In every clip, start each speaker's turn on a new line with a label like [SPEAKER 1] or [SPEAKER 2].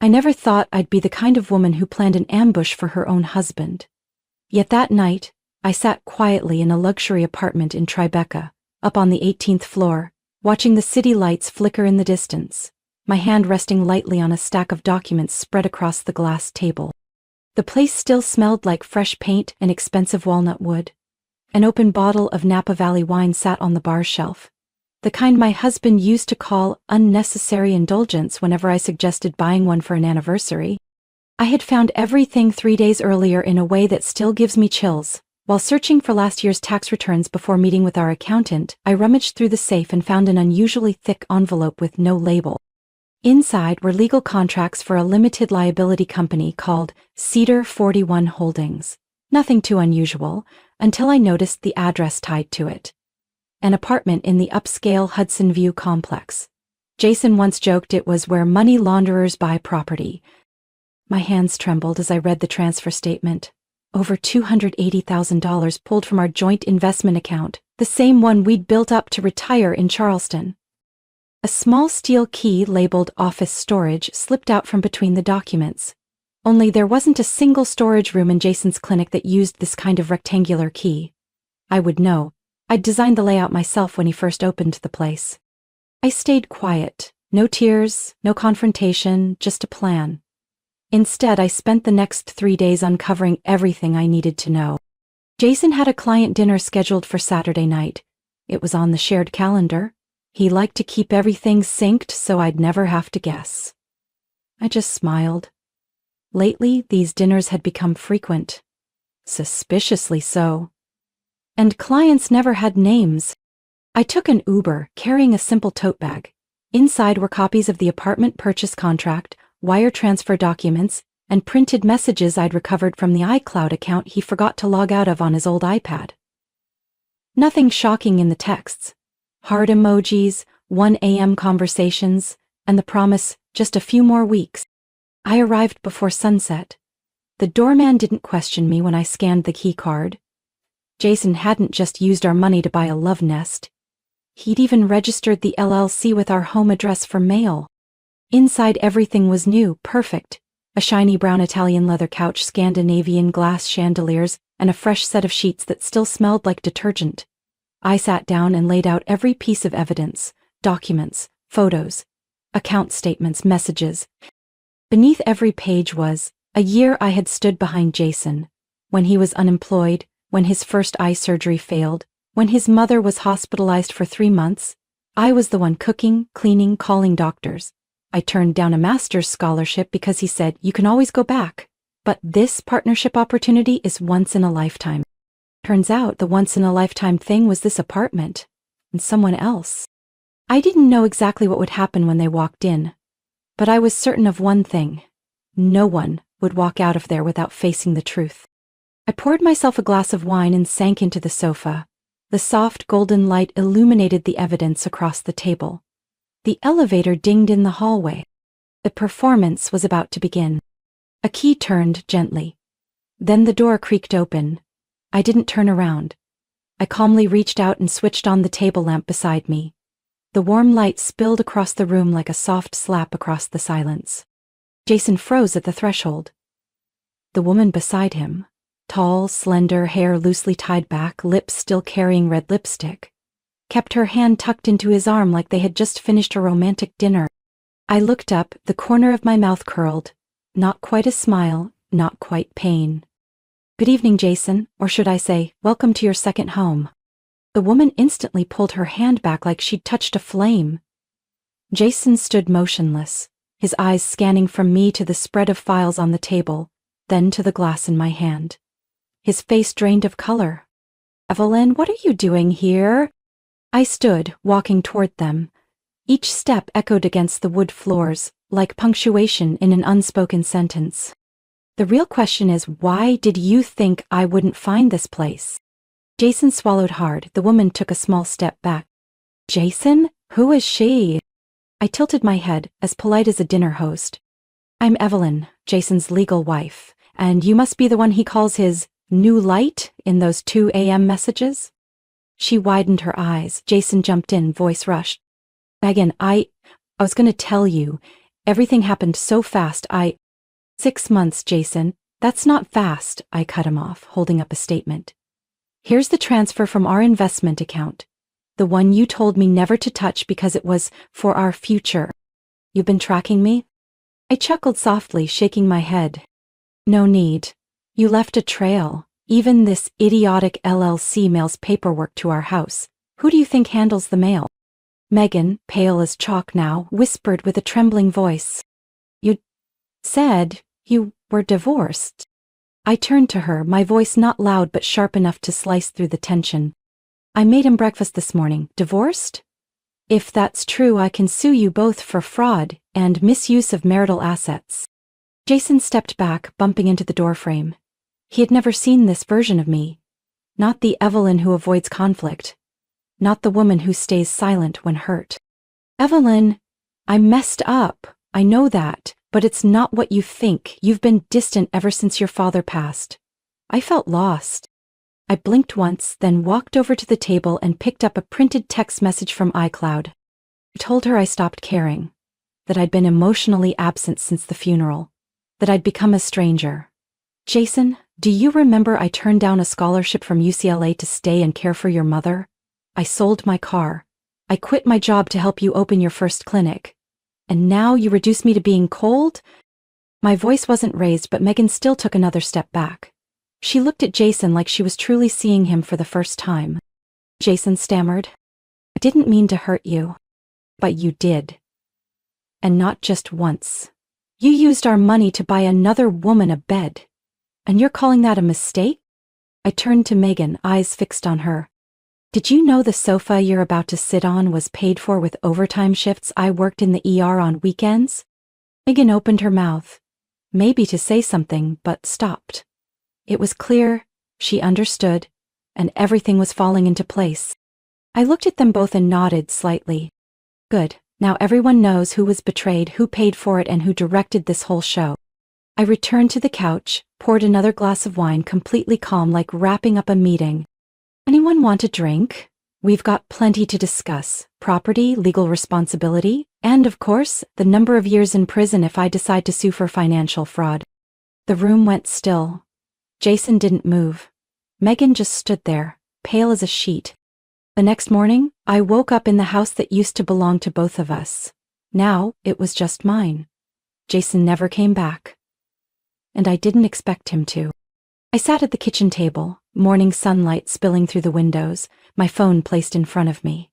[SPEAKER 1] I never thought I'd be the kind of woman who planned an ambush for her own husband. Yet that night, I sat quietly in a luxury apartment in Tribeca, up on the 18th floor, watching the city lights flicker in the distance, my hand resting lightly on a stack of documents spread across the glass table. The place still smelled like fresh paint and expensive walnut wood. An open bottle of Napa Valley wine sat on the bar shelf, the kind my husband used to call unnecessary indulgence whenever I suggested buying one for an anniversary. I had found everything 3 days earlier in a way that still gives me chills. While searching for last year's tax returns before meeting with our accountant, I rummaged through the safe and found an unusually thick envelope with no label. Inside were legal contracts for a limited liability company called Cedar 41 Holdings. Nothing too unusual, until I noticed the address tied to it. An apartment in the upscale Hudson View complex. Jason once joked it was where money launderers buy property. My hands trembled as I read the transfer statement. Over $280,000 pulled from our joint investment account, the same one we'd built up to retire in Charleston. A small steel key labeled office storage slipped out from between the documents. Only there wasn't a single storage room in Jason's clinic that used this kind of rectangular key. I would know. I'd designed the layout myself when he first opened the place. I stayed quiet. No tears, no confrontation, just a plan. Instead, I spent the next 3 days uncovering everything I needed to know. Jason had a client dinner scheduled for Saturday night. It was on the shared calendar. He liked to keep everything synced so I'd never have to guess. I just smiled. Lately, these dinners had become frequent. Suspiciously so. And clients never had names. I took an Uber, carrying a simple tote bag. Inside were copies of the apartment purchase contract, wire transfer documents, and printed messages I'd recovered from the iCloud account he forgot to log out of on his old iPad. Nothing shocking in the texts. Heart emojis, 1 a.m. conversations, and the promise, just a few more weeks. I arrived before sunset. The doorman didn't question me when I scanned the key card. Jason hadn't just used our money to buy a love nest. He'd even registered the LLC with our home address for mail. Inside everything was new, perfect. A shiny brown Italian leather couch, Scandinavian glass chandeliers, and a fresh set of sheets that still smelled like detergent. I sat down and laid out every piece of evidence, documents, photos, account statements, messages. Beneath every page was a year I had stood behind Jason, when he was unemployed, when his first eye surgery failed, when his mother was hospitalized for 3 months. I was the one cooking, cleaning, calling doctors. I turned down a master's scholarship because he said, "You can always go back. But this partnership opportunity is once in a lifetime." Turns out the once-in-a-lifetime thing was this apartment, and someone else. I didn't know exactly what would happen when they walked in, but I was certain of one thing. No one would walk out of there without facing the truth. I poured myself a glass of wine and sank into the sofa. The soft golden light illuminated the evidence across the table. The elevator dinged in the hallway. The performance was about to begin. A key turned gently. Then the door creaked open. I didn't turn around. I calmly reached out and switched on the table lamp beside me. The warm light spilled across the room like a soft slap across the silence. Jason froze at the threshold. The woman beside him, tall, slender, hair loosely tied back, lips still carrying red lipstick, kept her hand tucked into his arm like they had just finished a romantic dinner. I looked up, the corner of my mouth curled. Not quite a smile, not quite pain. "Good evening, Jason, or should I say, welcome to your second home." The woman instantly pulled her hand back like she'd touched a flame. Jason stood motionless, his eyes scanning from me to the spread of files on the table, then to the glass in my hand. His face drained of color. "Evelyn, what are you doing here?" I stood, walking toward them. Each step echoed against the wood floors, like punctuation in an unspoken sentence. "The real question is, why did you think I wouldn't find this place?" Jason swallowed hard. The woman took a small step back. "Jason? Who is she?" I tilted my head, as polite as a dinner host. "I'm Evelyn, Jason's legal wife, and you must be the one he calls his new light in those 2 a.m. messages?" She widened her eyes. Jason jumped in, voice rushed. "Megan, I was going to tell you, Everything happened so fast. 6 months, Jason. That's not fast, I cut him off, holding up a statement. Here's the transfer from our investment account. The one you told me never to touch because it was for our future. You've been tracking me? I chuckled softly, shaking my head. No need. You left a trail. Even this idiotic LLC mails paperwork to our house. Who do you think handles the mail? Megan, pale as chalk now, whispered with a trembling voice. You said you were divorced. I turned to her, my voice not loud but sharp enough to slice through the tension. I made him breakfast this morning. Divorced? If that's true, I can sue you both for fraud and misuse of marital assets. Jason stepped back, bumping into the doorframe. He had never seen this version of me. Not the Evelyn who avoids conflict. Not the woman who stays silent when hurt. Evelyn, I messed up. I know that, but it's not what you think. You've been distant ever since your father passed. I felt lost. I blinked once, then walked over to the table and picked up a printed text message from iCloud. I told her I stopped caring. That I'd been emotionally absent since the funeral. That I'd become a stranger. Jason, do you remember I turned down a scholarship from UCLA to stay and care for your mother? I sold my car. I quit my job to help you open your first clinic. And now you reduce me to being cold? My voice wasn't raised, but Megan still took another step back. She looked at Jason like she was truly seeing him for the first time. Jason stammered. I didn't mean to hurt you. But you did. And not just once. You used our money to buy another woman a bed. And you're calling that a mistake? I turned to Megan, eyes fixed on her. Did you know the sofa you're about to sit on was paid for with overtime shifts I worked in the ER on weekends? Megan opened her mouth, maybe to say something, but stopped. It was clear, she understood, and everything was falling into place. I looked at them both and nodded slightly. Good, now everyone knows who was betrayed, who paid for it, and who directed this whole show. I returned to the couch, poured another glass of wine, completely calm, like wrapping up a meeting. Anyone want a drink? We've got plenty to discuss. Property, legal responsibility, and of course, the number of years in prison if I decide to sue for financial fraud. The room went still. Jason didn't move. Megan just stood there, pale as a sheet. The next morning, I woke up in the house that used to belong to both of us. Now, it was just mine. Jason never came back. And I didn't expect him to. I sat at the kitchen table, morning sunlight spilling through the windows, my phone placed in front of me.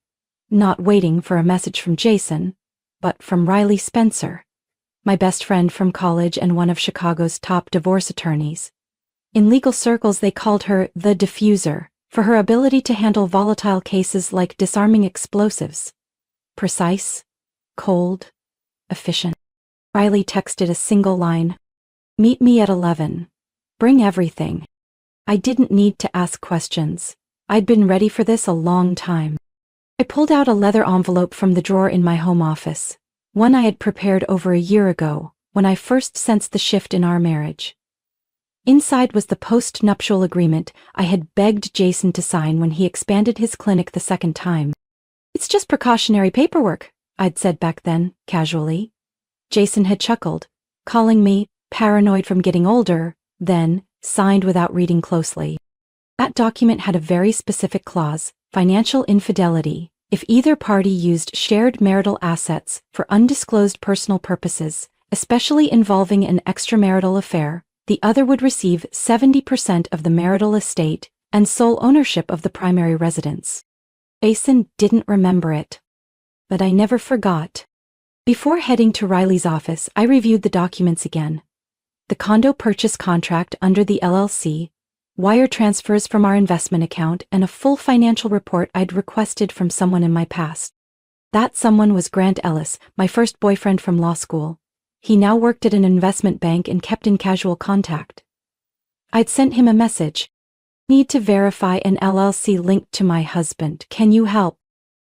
[SPEAKER 1] Not waiting for a message from Jason, but from Riley Spencer, my best friend from college and one of Chicago's top divorce attorneys. In legal circles, they called her the diffuser for her ability to handle volatile cases like disarming explosives. Precise, cold, efficient. Riley texted a single line. Meet me at 11. Bring everything. I didn't need to ask questions. I'd been ready for this a long time. I pulled out a leather envelope from the drawer in my home office, one I had prepared over a year ago, when I first sensed the shift in our marriage. Inside was the post-nuptial agreement I had begged Jason to sign when he expanded his clinic the second time. It's just precautionary paperwork, I'd said back then, casually. Jason had chuckled, calling me paranoid from getting older, then signed without reading closely. That document had a very specific clause, financial infidelity. If either party used shared marital assets for undisclosed personal purposes, especially involving an extramarital affair, the other would receive 70% of the marital estate and sole ownership of the primary residence. Jason didn't remember it. But I never forgot. Before heading to Riley's office, I reviewed the documents again. The condo purchase contract under the LLC, wire transfers from our investment account, and a full financial report I'd requested from someone in my past. That someone was Grant Ellis, my first boyfriend from law school. He now worked at an investment bank and kept in casual contact. I'd sent him a message. Need to verify an LLC linked to my husband. Can you help?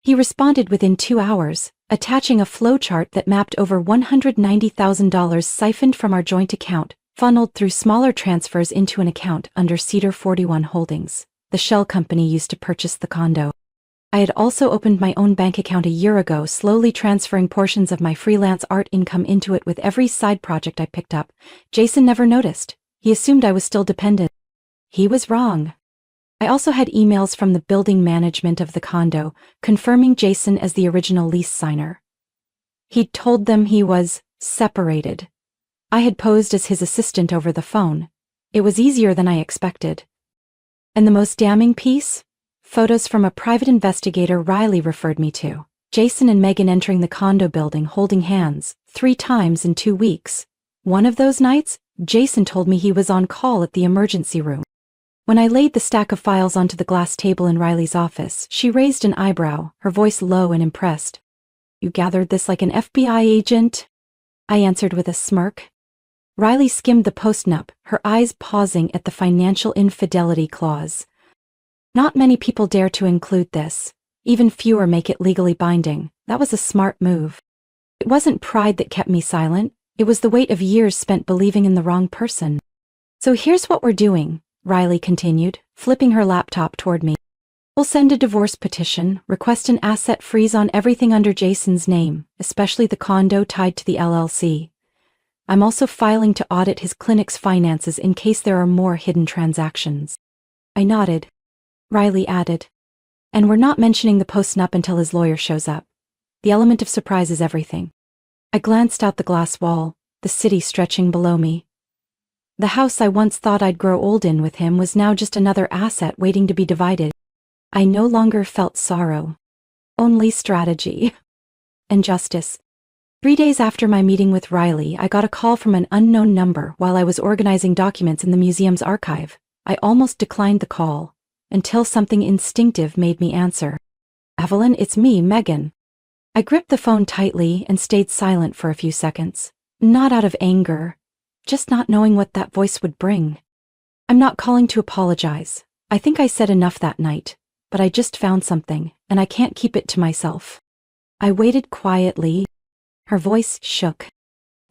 [SPEAKER 1] He responded within 2 hours, attaching a flowchart that mapped over $190,000 siphoned from our joint account, funneled through smaller transfers into an account under Cedar 41 Holdings, the shell company used to purchase the condo. I had also opened my own bank account a year ago, slowly transferring portions of my freelance art income into it with every side project I picked up. Jason never noticed. He assumed I was still dependent. He was wrong. I also had emails from the building management of the condo, confirming Jason as the original lease signer. He'd told them he was separated. I had posed as his assistant over the phone. It was easier than I expected. And the most damning piece? Photos from a private investigator Riley referred me to. Jason and Megan entering the condo building holding hands 3 times in 2 weeks. One of those nights, Jason told me he was on call at the emergency room. When I laid the stack of files onto the glass table in Riley's office, she raised an eyebrow, her voice low and impressed. "You gathered this like an FBI agent?" I answered with a smirk. Riley skimmed the post-nup, her eyes pausing at the financial infidelity clause. "Not many people dare to include this. Even fewer make it legally binding. That was a smart move. It wasn't pride that kept me silent. It was the weight of years spent believing in the wrong person." "So here's what we're doing," Riley continued, flipping her laptop toward me. "We'll send a divorce petition, request an asset freeze on everything under Jason's name, especially the condo tied to the LLC. I'm also filing to audit his clinic's finances in case there are more hidden transactions." I nodded. Riley added, "And we're not mentioning the post-nup until his lawyer shows up. The element of surprise is everything." I glanced out the glass wall, the city stretching below me. The house I once thought I'd grow old in with him was now just another asset waiting to be divided. I no longer felt sorrow. Only strategy. And justice. 3 days after my meeting with Riley, I got a call from an unknown number while I was organizing documents in the museum's archive. I almost declined the call, until something instinctive made me answer. "Evelyn, it's me, Megan." I gripped the phone tightly and stayed silent for a few seconds. Not out of anger, just not knowing what that voice would bring. "I'm not calling to apologize. I think I said enough that night, but I just found something, and I can't keep it to myself." I waited quietly. Her voice shook.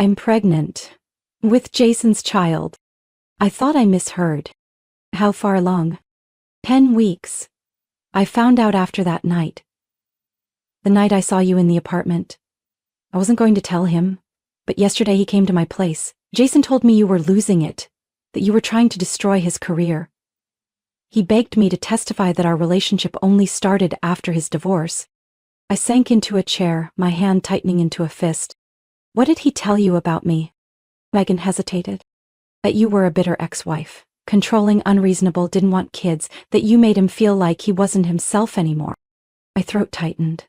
[SPEAKER 1] "I'm pregnant. With Jason's child." I thought I misheard. "How far along?" 10 weeks. I found out after that night. The night I saw you in the apartment. I wasn't going to tell him, but yesterday he came to my place. Jason told me you were losing it, that you were trying to destroy his career. He begged me to testify that our relationship only started after his divorce. I sank into a chair, my hand tightening into a fist. "What did he tell you about me?" Megan hesitated. "That you were a bitter ex-wife, controlling, unreasonable, didn't want kids, that you made him feel like he wasn't himself anymore." My throat tightened.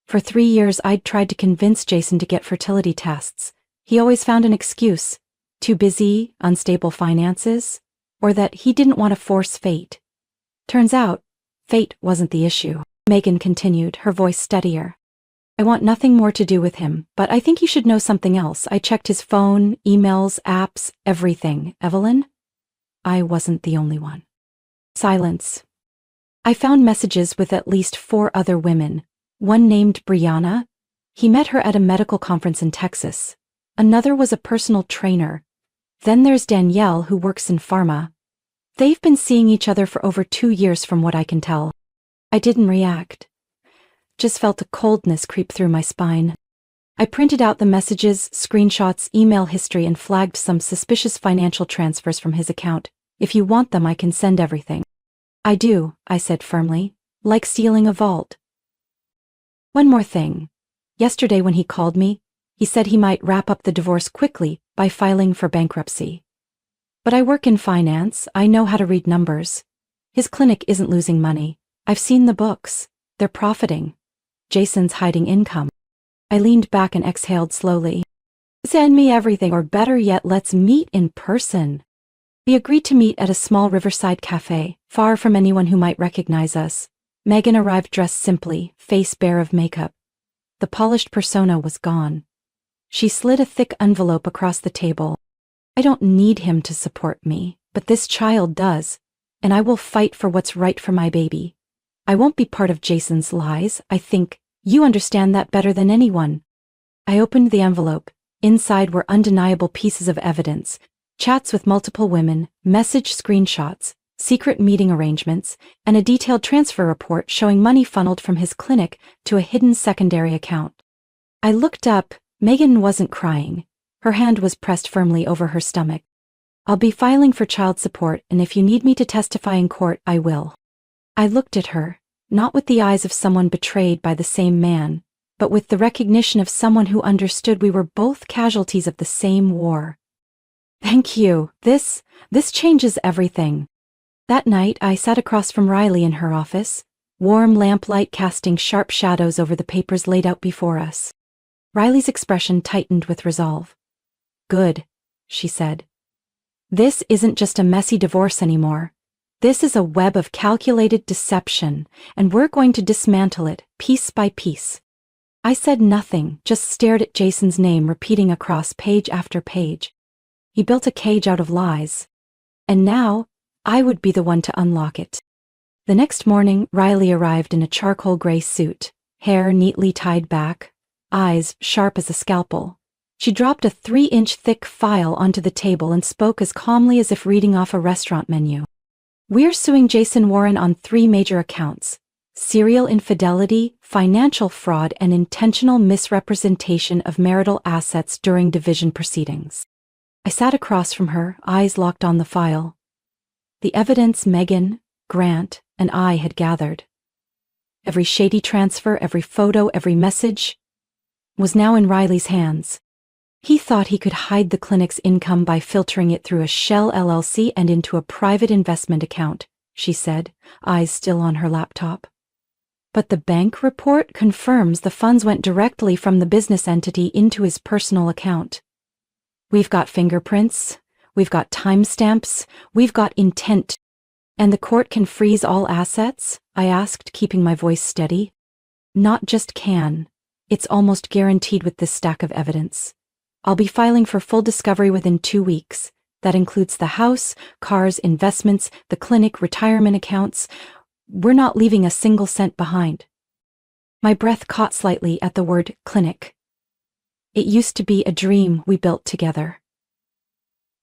[SPEAKER 1] For 3 years I'd tried to convince Jason to get fertility tests. He always found an excuse. Too busy, unstable finances, or that he didn't want to force fate. Turns out, fate wasn't the issue. Megan continued, her voice steadier. "I want nothing more to do with him, but I think you should know something else. I checked his phone, emails, apps, everything. Evelyn?" I wasn't the only one. Silence. "I found messages with at least 4 other women. One named Brianna. He met her at a medical conference in Texas. Another was a personal trainer. Then there's Danielle, who works in pharma. They've been seeing each other for over 2 years from what I can tell." I didn't react. Just felt a coldness creep through my spine. I printed out the messages, screenshots, email history, and flagged some suspicious financial transfers from his account. "If you want them, I can send everything." "I do," I said firmly, "like stealing a vault." "One more thing. Yesterday when he called me, he said he might wrap up the divorce quickly by filing for bankruptcy. But I work in finance, I know how to read numbers. His clinic isn't losing money. I've seen the books. They're profiting. Jason's hiding income." I leaned back and exhaled slowly. "Send me everything, or better yet, let's meet in person." We agreed to meet at a small riverside cafe, far from anyone who might recognize us. Megan arrived dressed simply, face bare of makeup. The polished persona was gone. She slid a thick envelope across the table. "I don't need him to support me, but this child does, and I will fight for what's right for my baby. I won't be part of Jason's lies. I think you understand that better than anyone." I opened the envelope. Inside were undeniable pieces of evidence, chats with multiple women, message screenshots, secret meeting arrangements, and a detailed transfer report showing money funneled from his clinic to a hidden secondary account. I looked up. Megan wasn't crying. Her hand was pressed firmly over her stomach. "I'll be filing for child support, and if you need me to testify in court, I will." I looked at her, not with the eyes of someone betrayed by the same man, but with the recognition of someone who understood we were both casualties of the same war. "Thank you. This changes everything." That night, I sat across from Riley in her office, warm lamplight casting sharp shadows over the papers laid out before us. Riley's expression tightened with resolve. "Good," she said. "This isn't just a messy divorce anymore. This is a web of calculated deception, and we're going to dismantle it, piece by piece." I said nothing, just stared at Jason's name repeating across page after page. He built a cage out of lies. And now, I would be the one to unlock it. The next morning, Riley arrived in a charcoal gray suit, hair neatly tied back, eyes sharp as a scalpel. She dropped a 3-inch thick file onto the table and spoke as calmly as if reading off a restaurant menu. "We're suing Jason Warren on 3 major accounts: serial infidelity, financial fraud, and intentional misrepresentation of marital assets during division proceedings." I sat across from her, eyes locked on the file. The evidence Megan, Grant, and I had gathered. Every shady transfer, every photo, every message was now in Riley's hands. He thought he could hide the clinic's income by filtering it through a shell LLC and into a private investment account, she said, eyes still on her laptop. But the bank report confirms the funds went directly from the business entity into his personal account. "We've got fingerprints, we've got timestamps, we've got intent." "And the court can freeze all assets?" I asked, keeping my voice steady. "Not just can. It's almost guaranteed with this stack of evidence. I'll be filing for full discovery within 2 weeks. That includes the house, cars, investments, the clinic, retirement accounts. We're not leaving a single cent behind." My breath caught slightly at the word clinic. It used to be a dream we built together.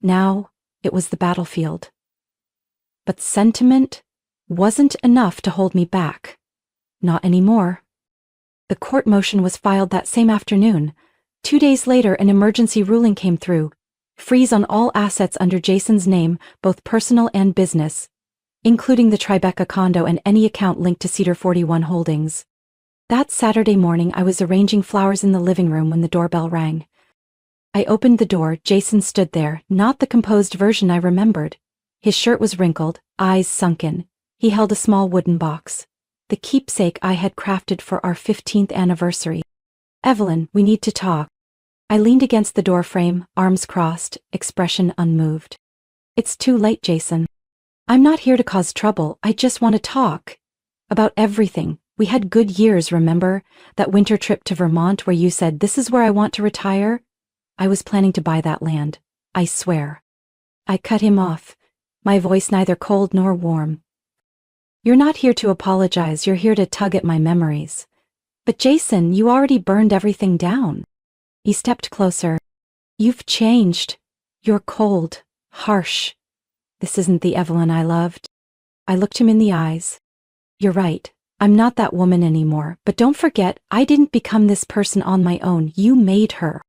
[SPEAKER 1] Now, it was the battlefield. But sentiment wasn't enough to hold me back. Not anymore. The court motion was filed that same afternoon. 2 days later, an emergency ruling came through. Freeze on all assets under Jason's name, both personal and business, including the Tribeca condo and any account linked to Cedar 41 Holdings. That Saturday morning, I was arranging flowers in the living room when the doorbell rang. I opened the door. Jason stood there, not the composed version I remembered. His shirt was wrinkled, eyes sunken. He held a small wooden box, the keepsake I had crafted for our 15th anniversary. "Evelyn, we need to talk." I leaned against the doorframe, arms crossed, expression unmoved. "It's too late, Jason. I'm not here to cause trouble. I just want to talk. About everything. We had good years, remember? That winter trip to Vermont where you said, 'This is where I want to retire'? I was planning to buy that land. I swear." I cut him off, my voice neither cold nor warm. "You're not here to apologize. You're here to tug at my memories. But Jason, you already burned everything down." He stepped closer. "You've changed. You're cold, harsh. This isn't the Evelyn I loved." I looked him in the eyes. "You're right. I'm not that woman anymore, but don't forget, I didn't become this person on my own. You made her."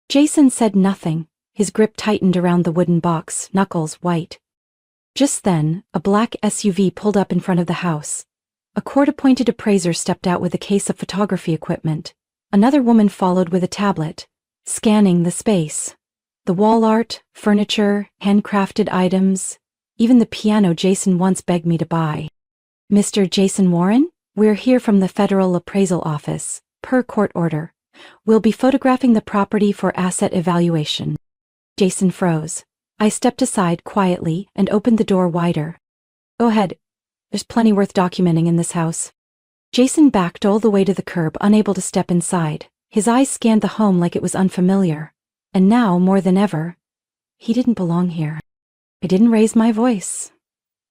[SPEAKER 1] Jason said nothing. His grip tightened around the wooden box, knuckles white. Just then, a black SUV pulled up in front of the house. A court-appointed appraiser stepped out with a case of photography equipment. Another woman followed with a tablet, scanning the space. The wall art, furniture, handcrafted items, even the piano Jason once begged me to buy. "Mr. Jason Warren, we're here from the Federal Appraisal Office, per court order. We'll be photographing the property for asset evaluation." Jason froze. I stepped aside quietly and opened the door wider. "Go ahead. There's plenty worth documenting in this house." Jason backed all the way to the curb, unable to step inside. His eyes scanned the home like it was unfamiliar. And now, more than ever, he didn't belong here. I didn't raise my voice.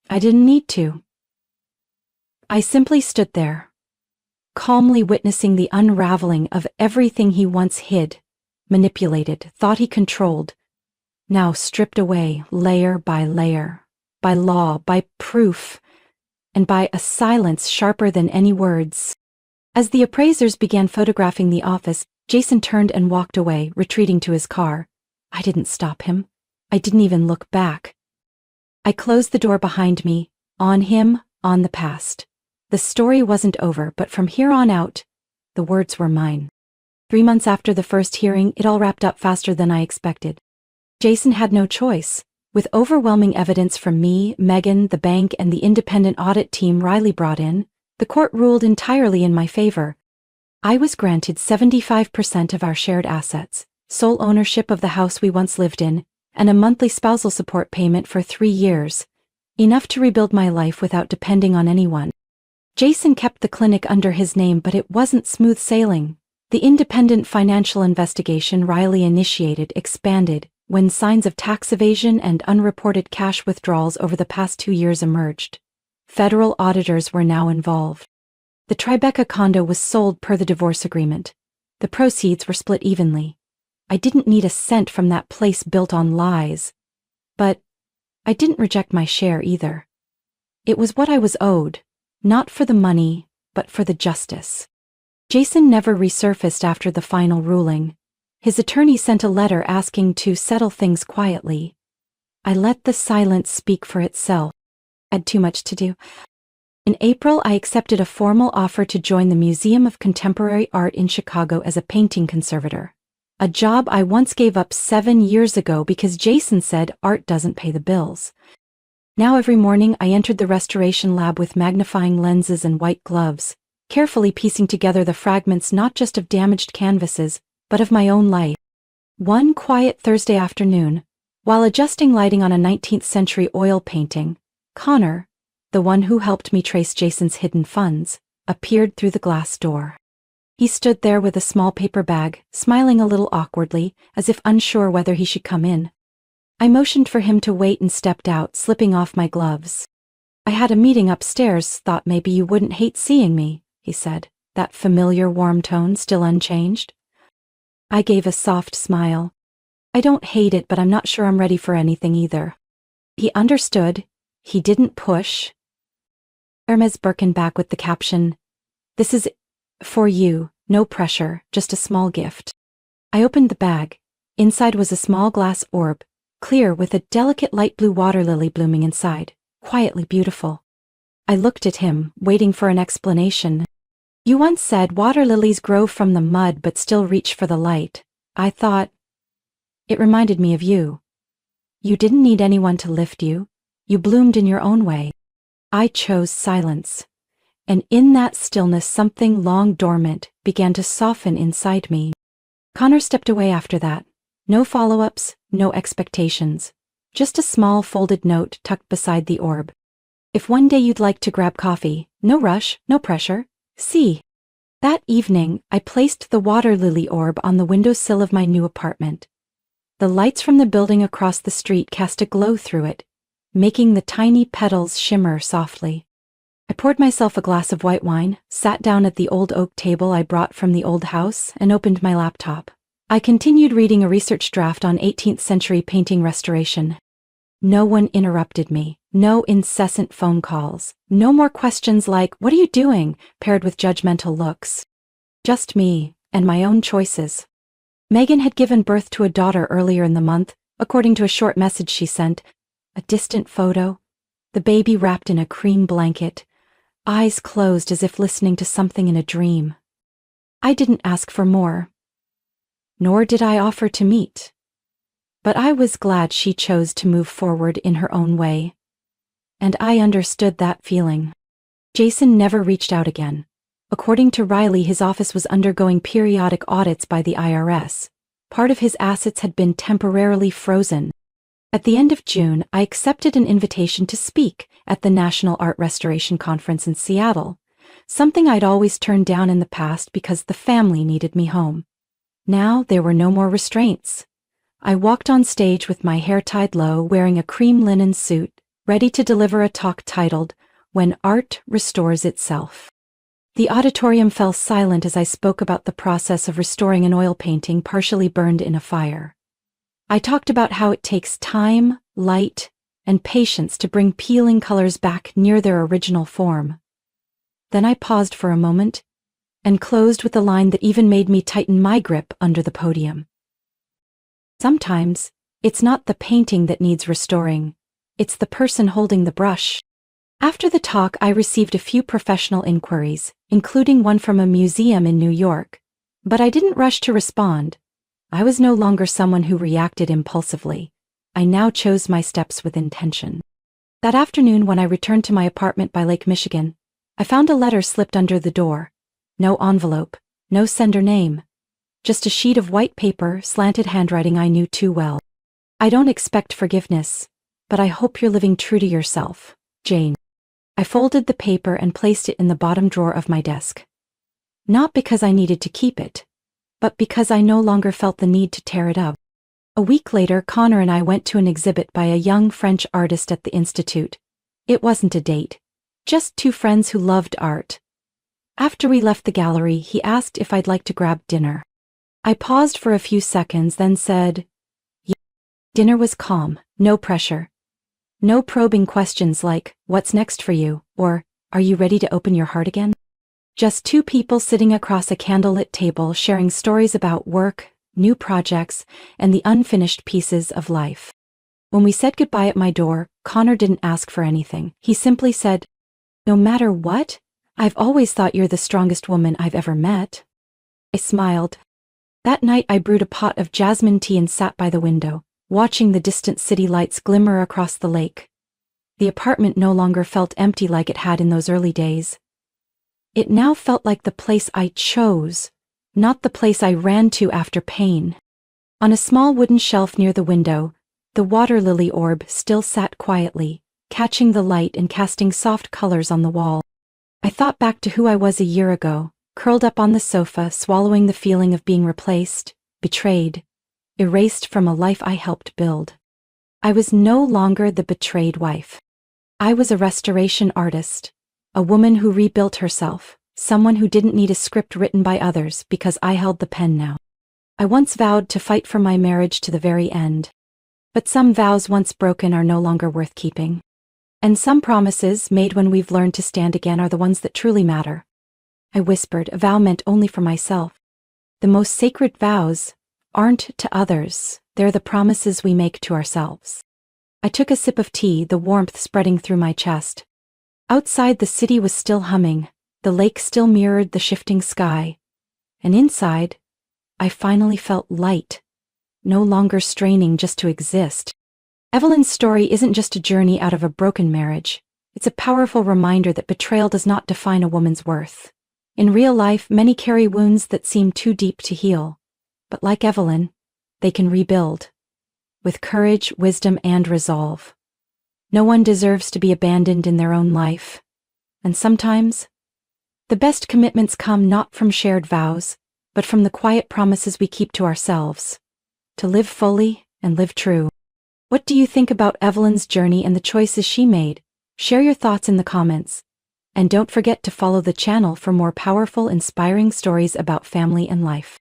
[SPEAKER 1] I didn't need to. I simply stood there, calmly witnessing the unraveling of everything he once hid, manipulated, thought he controlled, now stripped away layer by layer. by law, by proof, and by a silence sharper than any words. As the appraisers began photographing the office, Jason turned and walked away, retreating to his car. I didn't stop him. I didn't even look back. I closed the door behind me, on him, on the past. The story wasn't over, but from here on out, the words were mine. 3 months after the first hearing, it all wrapped up faster than I expected. Jason had no choice. With overwhelming evidence from me, Megan, the bank, and the independent audit team Riley brought in, the court ruled entirely in my favor. I was granted 75% of our shared assets, sole ownership of the house we once lived in, and a monthly spousal support payment for 3 years, enough to rebuild my life without depending on anyone. Jason kept the clinic under his name, but it wasn't smooth sailing. The independent financial investigation Riley initiated expanded when signs of tax evasion and unreported cash withdrawals over the past 2 years emerged. Federal auditors were now involved. The Tribeca condo was sold per the divorce agreement. The proceeds were split evenly. I didn't need a cent from that place built on lies. But I didn't reject my share either. It was what I was owed, not for the money, but for the justice. Jason never resurfaced after the final ruling. His attorney sent a letter asking to settle things quietly. I let the silence speak for itself. I had too much to do. In April, I accepted a formal offer to join the Museum of Contemporary Art in Chicago as a painting conservator. A job I once gave up 7 years ago because Jason said art doesn't pay the bills. Now every morning I entered the restoration lab with magnifying lenses and white gloves, carefully piecing together the fragments not just of damaged canvases, but of my own life. One quiet Thursday afternoon, while adjusting lighting on a 19th century oil painting, Connor, the one who helped me trace Jason's hidden funds, appeared through the glass door. He stood there with a small paper bag, smiling a little awkwardly, as if unsure whether he should come in. I motioned for him to wait and stepped out, slipping off my gloves. "I had a meeting upstairs, thought maybe you wouldn't hate seeing me," he said, that familiar warm tone still unchanged. I gave a soft smile. "I don't hate it, but I'm not sure I'm ready for anything either." He understood. He didn't push. Hermes Birkin back with the caption, "This is for you, no pressure, just a small gift." I opened the bag. Inside was a small glass orb, clear with a delicate light blue water lily blooming inside, quietly beautiful. I looked at him, waiting for an explanation. "You once said water lilies grow from the mud but still reach for the light. I thought it reminded me of you. You didn't need anyone to lift you. You bloomed in your own way." I chose silence. And in that stillness something long dormant began to soften inside me. Connor stepped away after that. No follow-ups, no expectations. Just a small folded note tucked beside the orb. "If one day you'd like to grab coffee, no rush, no pressure. See." That evening, I placed the water lily orb on the windowsill of my new apartment. The lights from the building across the street cast a glow through it, making the tiny petals shimmer softly. I poured myself a glass of white wine, sat down at the old oak table I brought from the old house, and opened my laptop. I continued reading a research draft on 18th century painting restoration. No one interrupted me, no incessant phone calls, no more questions like, "What are you doing?" paired with judgmental looks. Just me, and my own choices. Megan had given birth to a daughter earlier in the month, according to a short message she sent. A distant photo, the baby wrapped in a cream blanket, eyes closed as if listening to something in a dream. I didn't ask for more. Nor did I offer to meet. But I was glad she chose to move forward in her own way. And I understood that feeling. Jason never reached out again. According to Riley, his office was undergoing periodic audits by the IRS. Part of his assets had been temporarily frozen. At the end of June, I accepted an invitation to speak at the National Art Restoration Conference in Seattle, something I'd always turned down in the past because the family needed me home. Now there were no more restraints. I walked on stage with my hair tied low, wearing a cream linen suit, ready to deliver a talk titled, "When Art Restores Itself." The auditorium fell silent as I spoke about the process of restoring an oil painting partially burned in a fire. I talked about how it takes time, light, and patience to bring peeling colors back near their original form. Then I paused for a moment, and closed with a line that even made me tighten my grip under the podium. Sometimes, it's not the painting that needs restoring, it's the person holding the brush. After the talk, I received a few professional inquiries, including one from a museum in New York, but I didn't rush to respond. I was no longer someone who reacted impulsively. I now chose my steps with intention. That afternoon, when I returned to my apartment by Lake Michigan, I found a letter slipped under the door. No envelope, no sender name. Just a sheet of white paper, slanted handwriting I knew too well. I don't expect forgiveness, but I hope you're living true to yourself, Jane. I folded the paper and placed it in the bottom drawer of my desk. Not because I needed to keep it, but because I no longer felt the need to tear it up. A week later, Connor and I went to an exhibit by a young French artist at the Institute. It wasn't a date, just two friends who loved art. After we left the gallery, he asked if I'd like to grab dinner. I paused for a few seconds, then said, "Yeah." Dinner was calm, no pressure. No probing questions like, "What's next for you?" or, "Are you ready to open your heart again?" Just two people sitting across a candlelit table sharing stories about work, new projects, and the unfinished pieces of life. When we said goodbye at my door, Connor didn't ask for anything. He simply said, "No matter what, I've always thought you're the strongest woman I've ever met." I smiled. That night I brewed a pot of jasmine tea and sat by the window, watching the distant city lights glimmer across the lake. The apartment no longer felt empty like it had in those early days. It now felt like the place I chose, not the place I ran to after pain. On a small wooden shelf near the window, the water lily orb still sat quietly, catching the light and casting soft colors on the wall. I thought back to who I was a year ago, curled up on the sofa, swallowing the feeling of being replaced, betrayed, erased from a life I helped build. I was no longer the betrayed wife. I was a restoration artist, a woman who rebuilt herself, someone who didn't need a script written by others because I held the pen now. I once vowed to fight for my marriage to the very end. But some vows once broken are no longer worth keeping. And some promises made when we've learned to stand again are the ones that truly matter. I whispered, a vow meant only for myself. The most sacred vows aren't to others, they're the promises we make to ourselves. I took a sip of tea, the warmth spreading through my chest. Outside, the city was still humming, the lake still mirrored the shifting sky. And inside, I finally felt light, no longer straining just to exist. Evelyn's story isn't just a journey out of a broken marriage. It's a powerful reminder that betrayal does not define a woman's worth. In real life, many carry wounds that seem too deep to heal. But like Evelyn, they can rebuild. With courage, wisdom, and resolve. No one deserves to be abandoned in their own life. And sometimes, the best commitments come not from shared vows, but from the quiet promises we keep to ourselves. To live fully and live true. What do you think about Evelyn's journey and the choices she made? Share your thoughts in the comments. And don't forget to follow the channel for more powerful, inspiring stories about family and life.